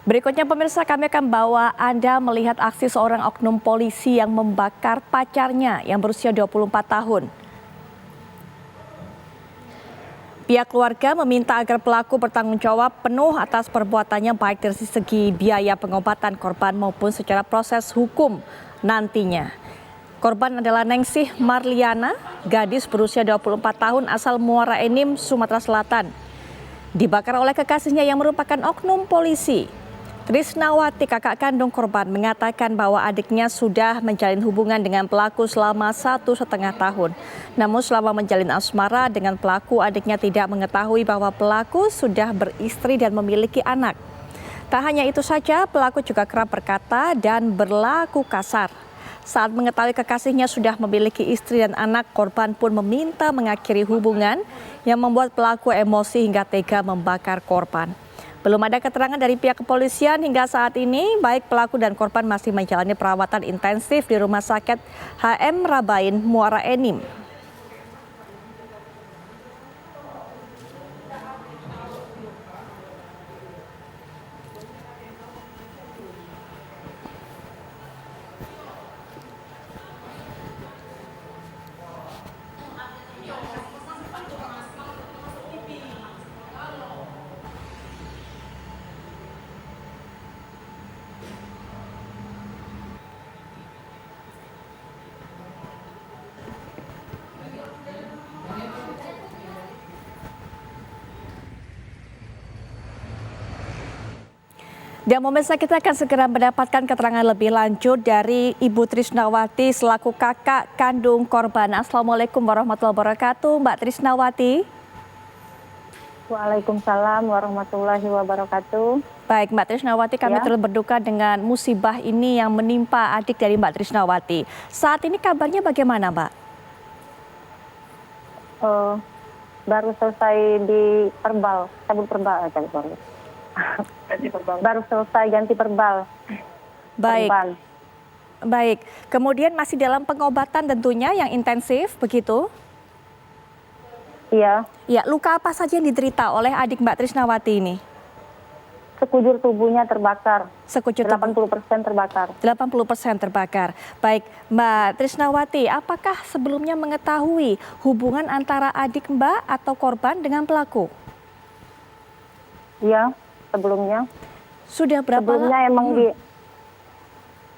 Berikutnya pemirsa, kami akan bawa Anda melihat aksi seorang oknum polisi yang membakar pacarnya yang berusia 24 tahun. Pihak keluarga meminta agar pelaku bertanggung jawab penuh atas perbuatannya baik dari segi biaya pengobatan korban maupun secara proses hukum nantinya. Korban adalah Nengsih Marliana, gadis berusia 24 tahun asal Muara Enim, Sumatera Selatan. Dibakar oleh kekasihnya yang merupakan oknum polisi. Trisnawati, kakak kandung korban, mengatakan bahwa adiknya sudah menjalin hubungan dengan pelaku selama 1,5 tahun. Namun selama menjalin asmara dengan pelaku, adiknya tidak mengetahui bahwa pelaku sudah beristri dan memiliki anak. Tak hanya itu saja, pelaku juga kerap berkata dan berlaku kasar. Saat mengetahui kekasihnya sudah memiliki istri dan anak, korban pun meminta mengakhiri hubungan yang membuat pelaku emosi hingga tega membakar korban. Belum ada keterangan dari pihak kepolisian hingga saat ini, baik pelaku dan korban masih menjalani perawatan intensif di Rumah Sakit HM Rabain, Muara Enim. Dan pemirsa, kita akan segera mendapatkan keterangan lebih lanjut dari Ibu Trisnawati selaku kakak kandung korban. Assalamualaikum warahmatullahi wabarakatuh, Mbak Trisnawati. Waalaikumsalam warahmatullahi wabarakatuh. Baik, Mbak Trisnawati, kami turut berduka dengan musibah ini yang menimpa adik dari Mbak Trisnawati. Saat ini kabarnya bagaimana, Mbak? Baru selesai di perbal, baru selesai ganti perbal. Baik. Baik. Kemudian masih dalam pengobatan tentunya yang intensif, begitu? Iya. Ya, luka apa saja yang diderita oleh adik Mbak Trisnawati ini? Sekujur tubuhnya terbakar. Sekujur tubuh. 80% terbakar. 80% terbakar. Baik, Mbak Trisnawati, apakah sebelumnya mengetahui hubungan antara adik Mbak atau korban dengan pelaku? Iya, sebelumnya. Sudah berapa lama?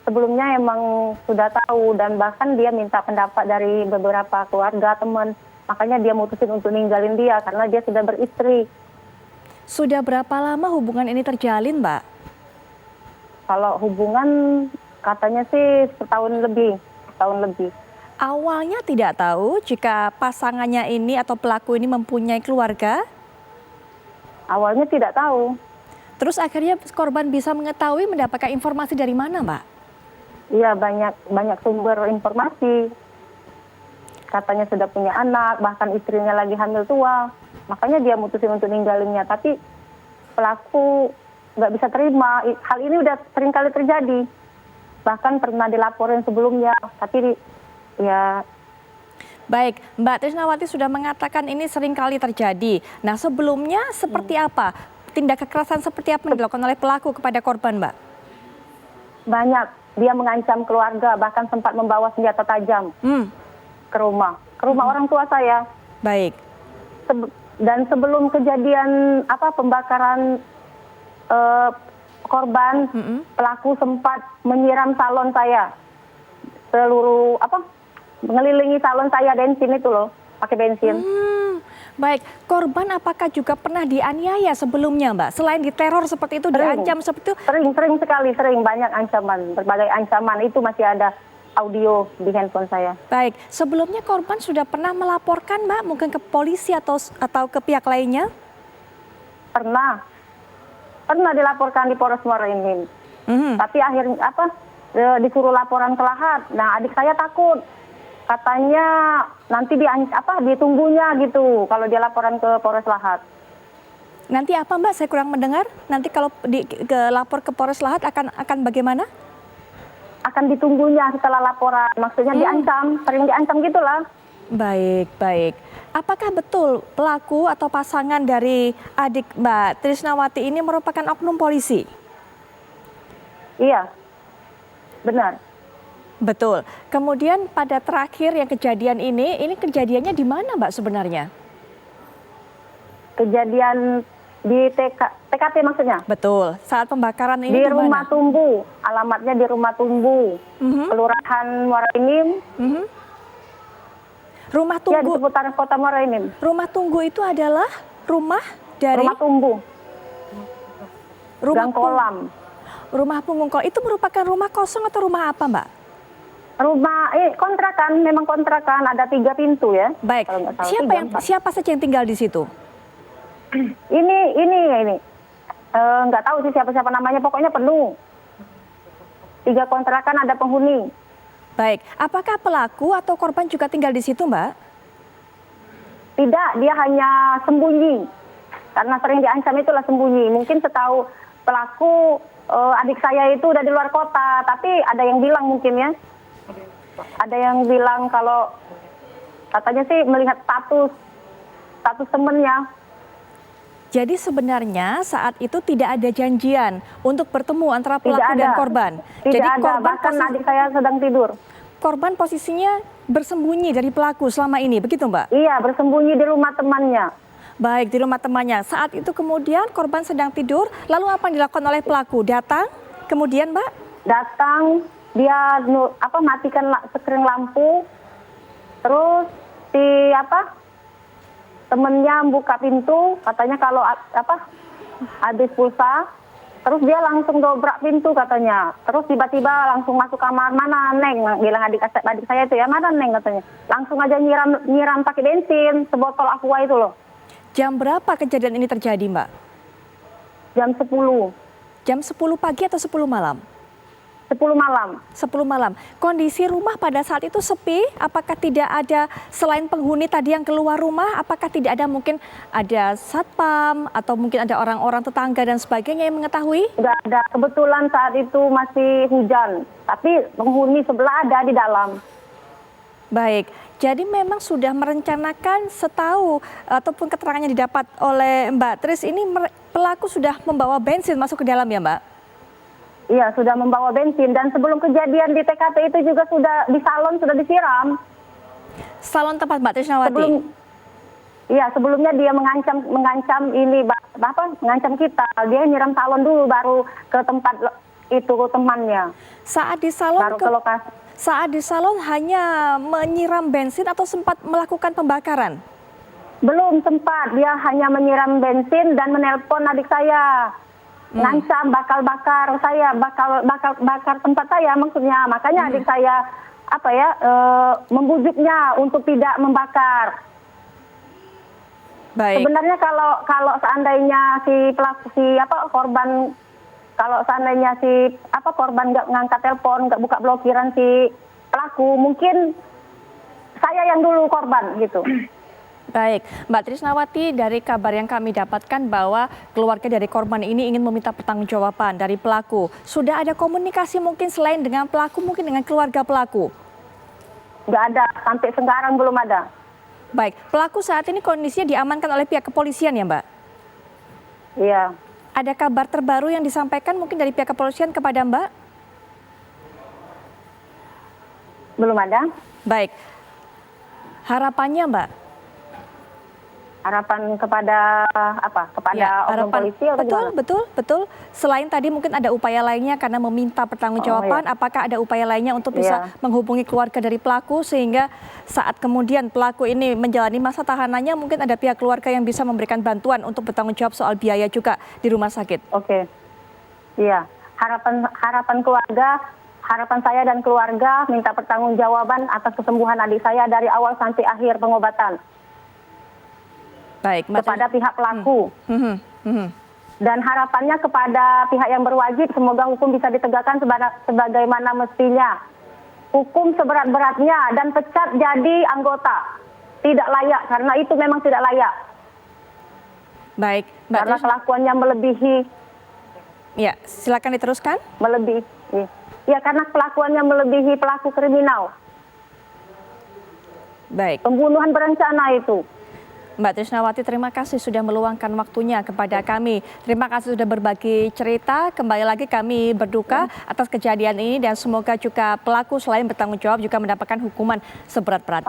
Sebelumnya emang sudah tahu, dan bahkan dia minta pendapat dari beberapa keluarga, teman. Makanya dia mutusin untuk ninggalin dia karena dia sudah beristri. Sudah berapa lama hubungan ini terjalin, Mbak? Kalau hubungan katanya sih setahun lebih. Awalnya tidak tahu jika pasangannya ini atau pelaku ini mempunyai keluarga? Awalnya tidak tahu. Terus akhirnya korban bisa mengetahui, mendapatkan informasi dari mana, Mbak? Iya, banyak sumber informasi. Katanya sudah punya anak, bahkan istrinya lagi hamil tua. Makanya dia mutusin untuk ninggalinnya. Tapi pelaku nggak bisa terima. Hal ini udah sering kali terjadi. Bahkan pernah dilaporin sebelumnya. Tapi ya... Baik, Mbak Trisnawati sudah mengatakan ini sering kali terjadi. Nah, sebelumnya seperti apa? Tindak kekerasan seperti apa yang dilakukan oleh pelaku kepada korban, Mbak? Banyak. Dia mengancam keluarga, bahkan sempat membawa senjata tajam ke rumah orang tua saya. Baik. Dan sebelum kejadian pembakaran korban, pelaku sempat menyiram salon saya, mengelilingi salon saya bensin itu loh, pakai bensin. Baik, korban apakah juga pernah dianiaya sebelumnya, Mbak? Selain diteror seperti itu, diancam seperti itu? Sering sekali, banyak ancaman, berbagai ancaman. Itu masih ada audio di handphone saya. Baik, sebelumnya korban sudah pernah melaporkan, Mbak, mungkin ke polisi atau ke pihak lainnya? Pernah dilaporkan di Polres Muara Enim. Tapi akhirnya disuruh laporan ke Lahat. Nah, adik saya takut. Katanya nanti ditunggunya gitu kalau dia laporan ke Polres Lahat. Nanti apa, Mbak? Saya kurang mendengar. Nanti kalau lapor ke Polres Lahat akan bagaimana? Akan ditunggunya setelah laporan. Maksudnya sering diancam gitulah. Baik. Apakah betul pelaku atau pasangan dari adik Mbak Trisnawati ini merupakan oknum polisi? Iya, benar. Betul. Kemudian pada terakhir yang kejadian ini kejadiannya di mana Mbak sebenarnya? Kejadian di TKP maksudnya? Betul. Saat pembakaran ini Di di Rumah mana? Tumbu, alamatnya di Rumah Tumbu, Kelurahan Muara Enim. Mhm. Rumah Ya, di Tunggu. seputaran Kota Muara Enim. Rumah Tunggu itu adalah rumah dari Rumah Tumbu, rumah Gang Kolam. Rumah punggung itu merupakan rumah kosong atau rumah apa, Mbak? Rumah kontrakan, memang kontrakan, ada 3 pintu ya. Baik. Kalau nggak salah, 3, 4. Siapa saja yang tinggal di situ? Ini. Nggak tahu sih siapa-siapa namanya, pokoknya penuh. 3 kontrakan ada penghuni. Baik. Apakah pelaku atau korban juga tinggal di situ, Mbak? Tidak, dia hanya sembunyi. Karena sering diancam itulah sembunyi. Mungkin setahu pelaku adik saya itu udah di luar kota, tapi ada yang bilang mungkin ya. Ada yang bilang kalau katanya sih melihat status temennya. Jadi sebenarnya saat itu tidak ada janjian untuk bertemu antara Tidak pelaku ada. dan korban. Tidak Jadi ada, bahkan adik saya sedang tidur. korban posisinya bersembunyi dari pelaku selama ini, begitu Mbak? Iya, bersembunyi di rumah temannya. Baik, di rumah temannya. Saat itu kemudian korban sedang tidur, lalu apa yang dilakukan oleh pelaku? Datang, kemudian Mbak? Datang, dia matikan sekring lampu, terus temennya buka pintu, katanya kalau habis pulsa, terus dia langsung dobrak pintu katanya, terus tiba-tiba langsung masuk kamar. Mana Neng, bilang adik saya itu ya, mana Neng katanya, langsung aja nyiram pakai bensin sebotol aqua itu loh. Jam berapa kejadian ini terjadi Mbak? Jam 10. Jam 10 pagi atau 10 malam? 10 malam. 10 malam. Kondisi rumah pada saat itu sepi? Apakah tidak ada selain penghuni tadi yang keluar rumah? Apakah tidak ada mungkin ada satpam atau mungkin ada orang-orang tetangga dan sebagainya yang mengetahui? Nggak ada. Kebetulan saat itu masih hujan. Tapi penghuni sebelah ada di dalam. Baik. Jadi memang sudah merencanakan setahu ataupun keterangannya didapat oleh Mbak Tris ini pelaku sudah membawa bensin masuk ke dalam ya Mbak? Iya, sudah membawa bensin, dan sebelum kejadian di TKP itu juga sudah di salon sudah disiram. Salon tempat Mbak Trisnawati? Sebelumnya dia mengancam mengancam kita. Dia nyiram salon dulu baru ke tempat itu temannya. Saat di salon Baru ke lokasi. Saat di salon hanya menyiram bensin atau sempat melakukan pembakaran? Belum sempat, dia hanya menyiram bensin dan menelpon adik saya. Ngancam bakal bakar tempat saya maksudnya. Makanya adik saya membujuknya untuk tidak membakar. Baik. Sebenarnya kalau seandainya korban nggak ngangkat telepon, nggak buka blokiran si pelaku, mungkin saya yang dulu korban gitu. Baik, Mbak Trisnawati, dari kabar yang kami dapatkan bahwa keluarga dari korban ini ingin meminta pertanggungjawaban dari pelaku. Sudah ada komunikasi mungkin selain dengan pelaku, mungkin dengan keluarga pelaku? Nggak ada, sampai sekarang belum ada. Baik, pelaku saat ini kondisinya diamankan oleh pihak kepolisian ya Mbak? Iya. Ada kabar terbaru yang disampaikan mungkin dari pihak kepolisian kepada Mbak? Belum ada. Baik, harapannya Mbak? Harapan kepada oknum polisi atau gimana? Betul. Selain tadi mungkin ada upaya lainnya karena meminta pertanggungjawaban, apakah ada upaya lainnya untuk bisa menghubungi keluarga dari pelaku sehingga saat kemudian pelaku ini menjalani masa tahanannya mungkin ada pihak keluarga yang bisa memberikan bantuan untuk bertanggung jawab soal biaya juga di rumah sakit? Oke. Iya, harapan keluarga, harapan saya dan keluarga minta pertanggungjawaban atas kesembuhan adik saya dari awal sampai akhir pengobatan. Baik, kepada pihak pelaku. Dan harapannya kepada pihak yang berwajib, semoga hukum bisa ditegakkan sebagaimana mestinya. Hukum seberat-beratnya dan pecat jadi anggota. Tidak layak, karena itu memang tidak layak. Baik, Mbak karena kelakuannya melebihi. Ya, silakan diteruskan. Melebihi. Ya, karena kelakuannya melebihi pelaku kriminal. Baik. Pembunuhan berencana itu. Mbak Trisnawati, terima kasih sudah meluangkan waktunya kepada kami. Terima kasih sudah berbagi cerita. Kembali lagi kami berduka atas kejadian ini dan semoga juga pelaku selain bertanggung jawab juga mendapatkan hukuman seberat-beratnya.